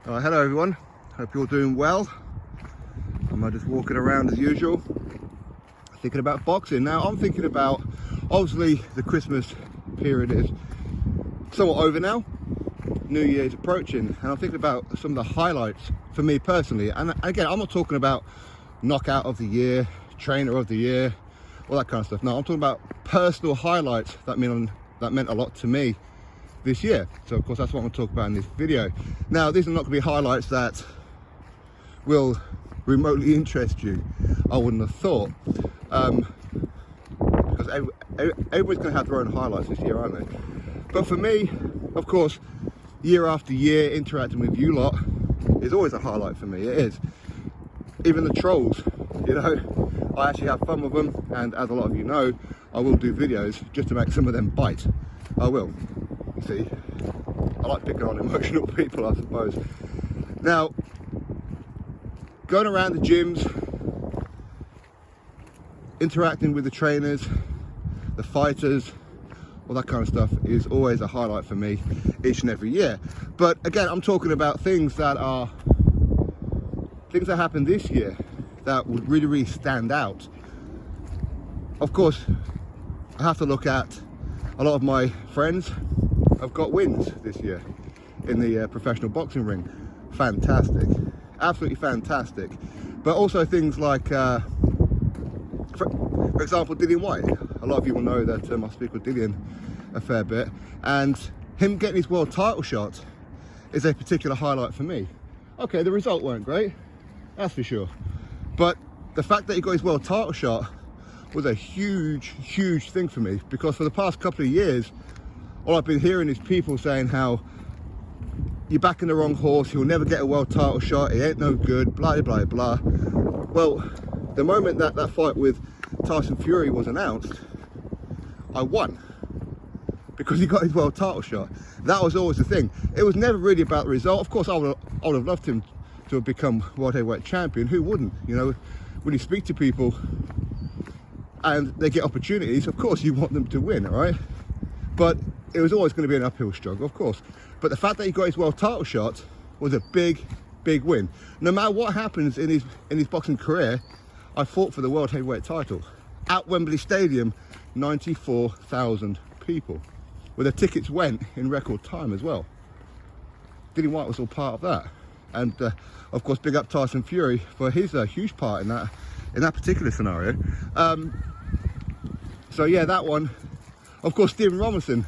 Hello everyone, hope you're doing well. I'm just walking around as usual, thinking about boxing. Now I'm thinking about, obviously the Christmas period is somewhat over now, New Year's approaching, and I'm thinking about some of the highlights for me personally. And again, I'm not talking about knockout of the year, trainer of the year, all that kind of stuff. No, I'm talking about personal highlights that meant a lot to me this year. So of course that's what I'm going to talk about in this video. Now these are not going to be highlights that will remotely interest you, I wouldn't have thought, because everybody's going to have their own highlights this year, aren't they? But for me, of course, year after year interacting with you lot is always a highlight for me. It is. Even the trolls, you know, I actually have fun with them, and as a lot of you know, I will do videos just to make some of them bite. I will. See, I like picking on emotional people, I suppose. Now, going around the gyms, interacting with the trainers, the fighters, all that kind of stuff is always a highlight for me each and every year. But again, I'm talking about things that happened this year that would really stand out. Of course, I have to look at a lot of my friends have got wins this year in the professional boxing ring. Fantastic, absolutely fantastic. But also things like, for example, Whyte. A lot of you will know that I speak with Dillian a fair bit, and him getting his world title shot is a particular highlight for me. Okay, the result weren't great, that's for sure, but the fact that he got his world title shot was a huge thing for me, because for the past couple of years all I've been hearing is people saying how you're backing the wrong horse, he'll never get a world title shot, he ain't no good, blah blah blah. Well, the moment that fight with Tyson Fury was announced, I won, because he got his world title shot. That was always the thing. It was never really about the result. Of course I would have loved him to have become world heavyweight champion. Who wouldn't? You know, when you speak to people and they get opportunities, of course you want them to win, all right? But it was always going to be an uphill struggle, of course. But the fact that he got his world title shot was a big win. No matter what happens in his boxing career, I fought for the world heavyweight title at Wembley Stadium, 94,000 people, where the tickets went in record time as well. Dillian Whyte was all part of that, and of course, big up Tyson Fury for his huge part in that particular scenario. So yeah, that one. Of course, Stephen Robinson,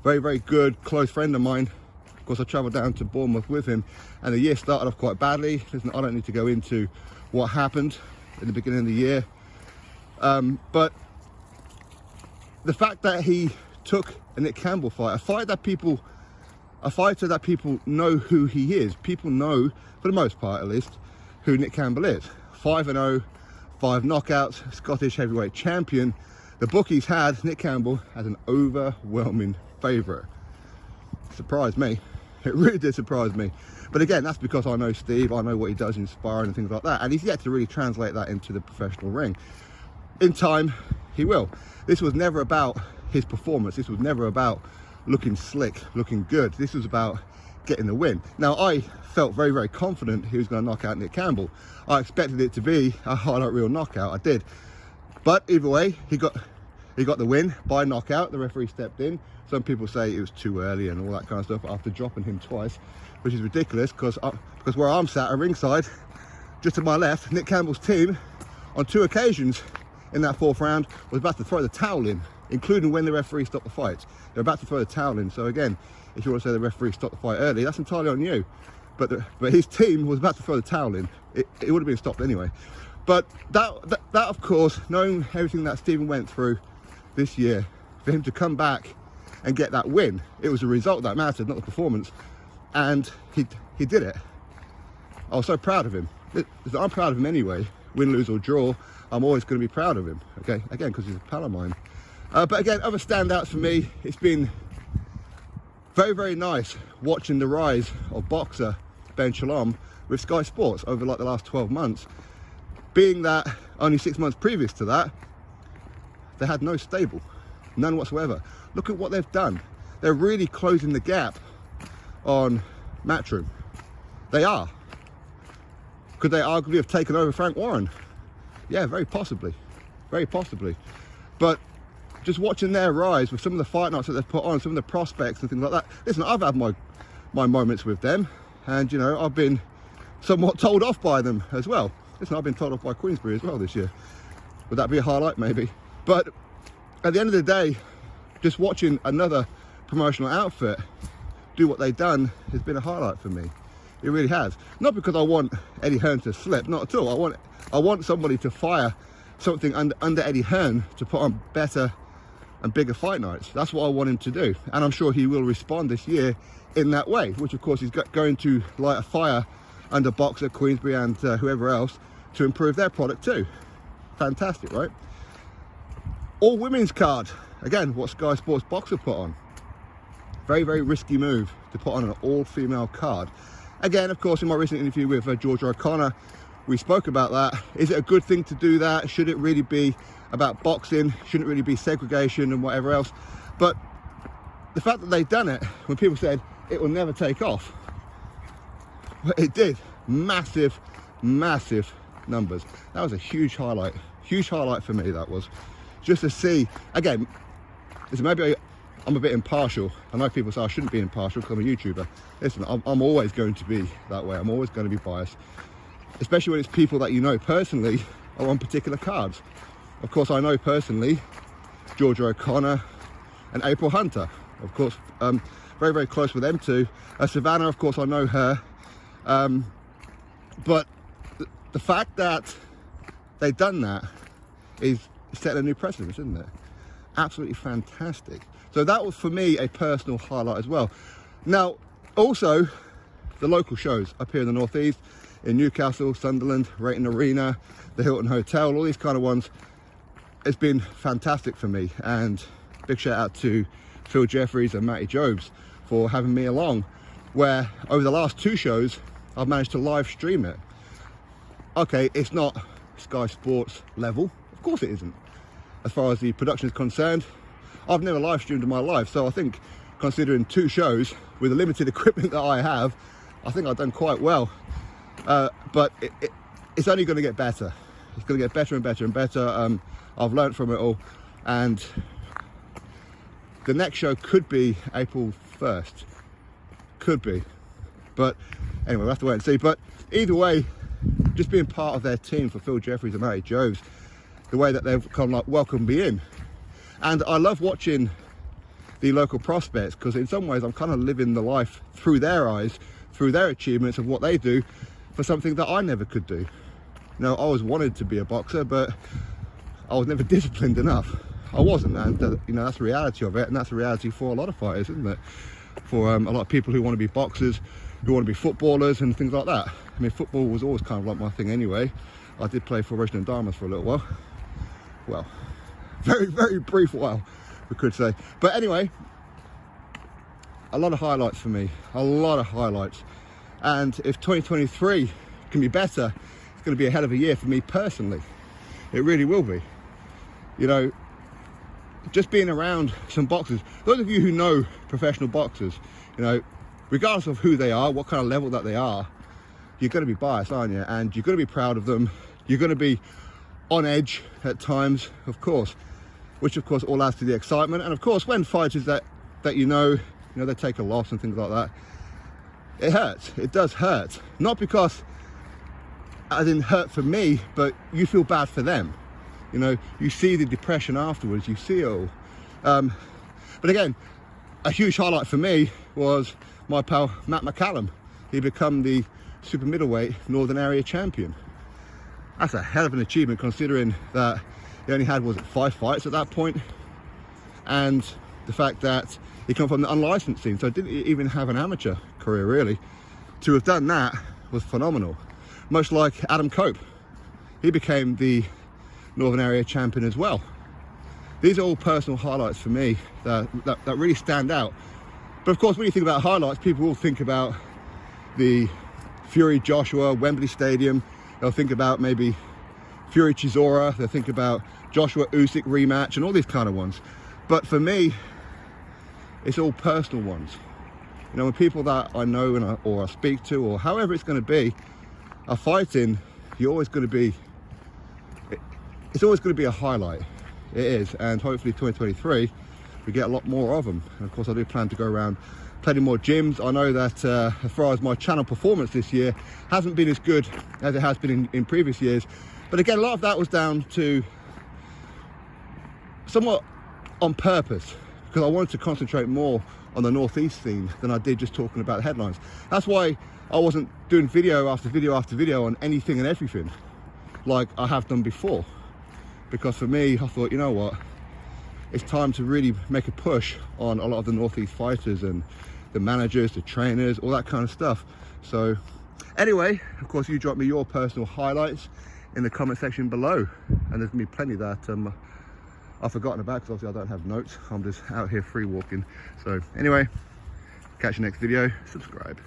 very good, close friend of mine. Of course, I travelled down to Bournemouth with him, and the year started off quite badly. Listen, I don't need to go into what happened in the beginning of the year, but the fact that he took a Nick Campbell fight, a fighter that people know who he is. People know, for the most part at least, who Nick Campbell is. 5-0, 5 knockouts, Scottish heavyweight champion. The bookies had Nick Campbell as an overwhelming favourite. Surprised me. It really did surprise me. But again, that's because I know Steve, I know what he does in sparring and things like that, and he's yet to really translate that into the professional ring. In time, he will. This was never about his performance. This was never about looking slick, looking good. This was about getting the win. Now, I felt very confident he was going to knock out Nick Campbell. I expected it to be a highlight reel knockout. I did. But either way, he got the win by knockout. The referee stepped in. Some people say it was too early and all that kind of stuff after dropping him twice, which is ridiculous, because where I'm sat at ringside, just to my left, Nick Campbell's team on 2 occasions in that 4th round was about to throw the towel in, including when the referee stopped the fight. They're about to throw the towel in. So again, if you want to say the referee stopped the fight early, that's entirely on you. But his team was about to throw the towel in. It would have been stopped anyway. But that of course, knowing everything that Stephen went through this year, for him to come back and get that win, it was the result that mattered, not the performance. And he did it. I was so proud of him. I'm proud of him anyway, win, lose or draw. I'm always going to be proud of him, okay? Again, because he's a pal of mine. But again, other standouts for me, it's been very nice watching the rise of boxer Ben Shalom with Sky Sports over like the last 12 months. Being that only 6 months previous to that, they had no stable, none whatsoever. Look at what they've done. They're really closing the gap on Matchroom. They are. Could they arguably have taken over Frank Warren? Yeah, very possibly. Very possibly. But just watching their rise with some of the fight nights that they've put on, some of the prospects and things like that. Listen, I've had my moments with them, and, you know, I've been somewhat told off by them as well. Listen, I've been told off by Queensbury as well this year. Would that be a highlight? Maybe. But at the end of the day, just watching another promotional outfit do what they've done has been a highlight for me. It really has. Not because I want Eddie Hearn to slip, not at all. I want somebody to fire something under Eddie Hearn to put on better and bigger fight nights. That's what I want him to do, and I'm sure he will respond this year in that way, which of course he's going to light a fire under Boxer, Queensbury and whoever else to improve their product too. Fantastic, right? All women's card, again, what Sky Sports Boxer put on. Very, very risky move to put on an all-female card. Again, of course, in my recent interview with Georgia O'Connor, we spoke about that. Is it a good thing to do that? Should it really be about boxing? Shouldn't it really be segregation and whatever else? But the fact that they've done it, when people said it will never take off, well, it did. Massive, massive numbers. That was a huge highlight for me. That was just to see. Again, listen, maybe I'm a bit impartial. I know people say I shouldn't be impartial because I'm a YouTuber. Listen, I'm always going to be that way. I'm always going to be biased, especially when it's people that you know personally are on particular cards. Of course, I know personally Georgia O'Connor and April Hunter. Of course, very, very close with them too. Savannah, of course, I know her. But the fact that they've done that is setting a new precedent, isn't it? Absolutely fantastic. So that was for me a personal highlight as well. Now, also the local shows up here in the Northeast, in Newcastle, Sunderland, Rayton Arena, the Hilton Hotel, all these kind of ones, it's been fantastic for me. And big shout out to Phil Jeffries and Matty Jobs for having me along, where over the last 2 shows I've managed to live stream it. Okay, it's not Sky Sports level, of course it isn't. As far as the production is concerned, I've never live streamed in my life, so I think considering 2 shows with the limited equipment that I have, I think I've done quite well. But it's only going to get better. It's going to get better and better and better. I've learned from it all, and the next show could be April 1st. Could be. But anyway, we'll have to wait and see. But either way, just being part of their team for Phil Jeffries and Matty Jobs, the way that they've kind of like welcomed me in. And I love watching the local prospects, because in some ways I'm kind of living the life through their eyes, through their achievements of what they do, for something that I never could do. You know, I always wanted to be a boxer, but I was never disciplined enough. I wasn't, and you know, that's the reality of it, and that's the reality for a lot of fighters, isn't it? For a lot of people who want to be boxers, who want to be footballers and things like that. I mean, football was always kind of like my thing anyway. I did play for Reginald Diamonds for a little while. Well, very, very brief while, we could say. But anyway, a lot of highlights for me, a lot of highlights. And if 2023 can be better, it's going to be a hell of a year for me personally. It really will be. You know, just being around some boxers, those of you who know professional boxers, you know, regardless of who they are, what kind of level that they are, you're going to be biased, aren't you? And you're going to be proud of them. You're going to be on edge at times, of course, which of course all adds to the excitement. And of course, when fighters that you know, they take a loss and things like that, it hurts. It does hurt. Not because it didn't hurt for me, but you feel bad for them. You know, you see the depression afterwards, you see it all. But again, a huge highlight for me was my pal Matt McCallum. He become the super middleweight Northern Area champion. That's a hell of an achievement, considering that he only had, was it 5 fights at that point? And the fact that he come from the unlicensed scene, so didn't even have an amateur career really. To have done that was phenomenal. Much like Adam Cope, he became the Northern Area champion as well. These are all personal highlights for me that really stand out. But of course, when you think about highlights, people will think about the Fury Joshua Wembley Stadium. They'll think about maybe Fury Chisora. They'll think about Joshua Usyk rematch and all these kind of ones. But for me, it's all personal ones. You know, when people that I know or I speak to, or however it's going to be, are fighting, you're always going to be, it's always going to be a highlight. It is. And hopefully 2023 we get a lot more of them. And of course I do plan to go around plenty more gyms. I know that as far as my channel performance this year hasn't been as good as it has been in previous years, but again, a lot of that was down to somewhat on purpose, because I wanted to concentrate more on the Northeast scene than I did just talking about the headlines. That's why I wasn't doing video after video after video on anything and everything like I have done before, because for me, I thought, you know what, it's time to really make a push on a lot of the Northeast fighters and the managers, the trainers, all that kind of stuff. So anyway, of course, you drop me your personal highlights in the comment section below, and there's gonna be plenty that I've forgotten about, because obviously I don't have notes. I'm just out here free walking. So anyway, catch you next video, subscribe.